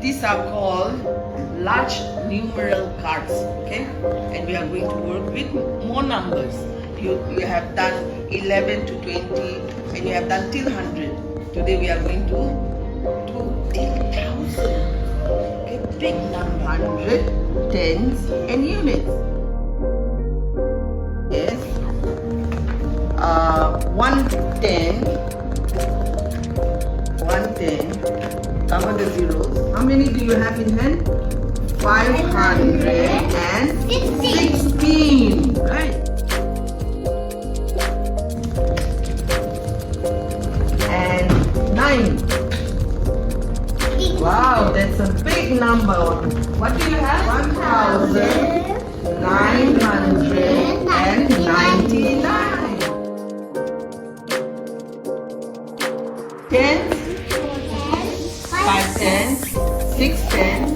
These are called large numeral cards, okay? And we are going to work with more numbers. You have done 11 to 20 and you have done till 100. Today we are going to do till 1000. A big number, 100, tens and units. Yes. 110. 110. Cover the zeros. How many do you have in hand? 516. Right. And 9. Wow, that's a big number. What do you have? 1999. Tens, 5 tens, 6 tens,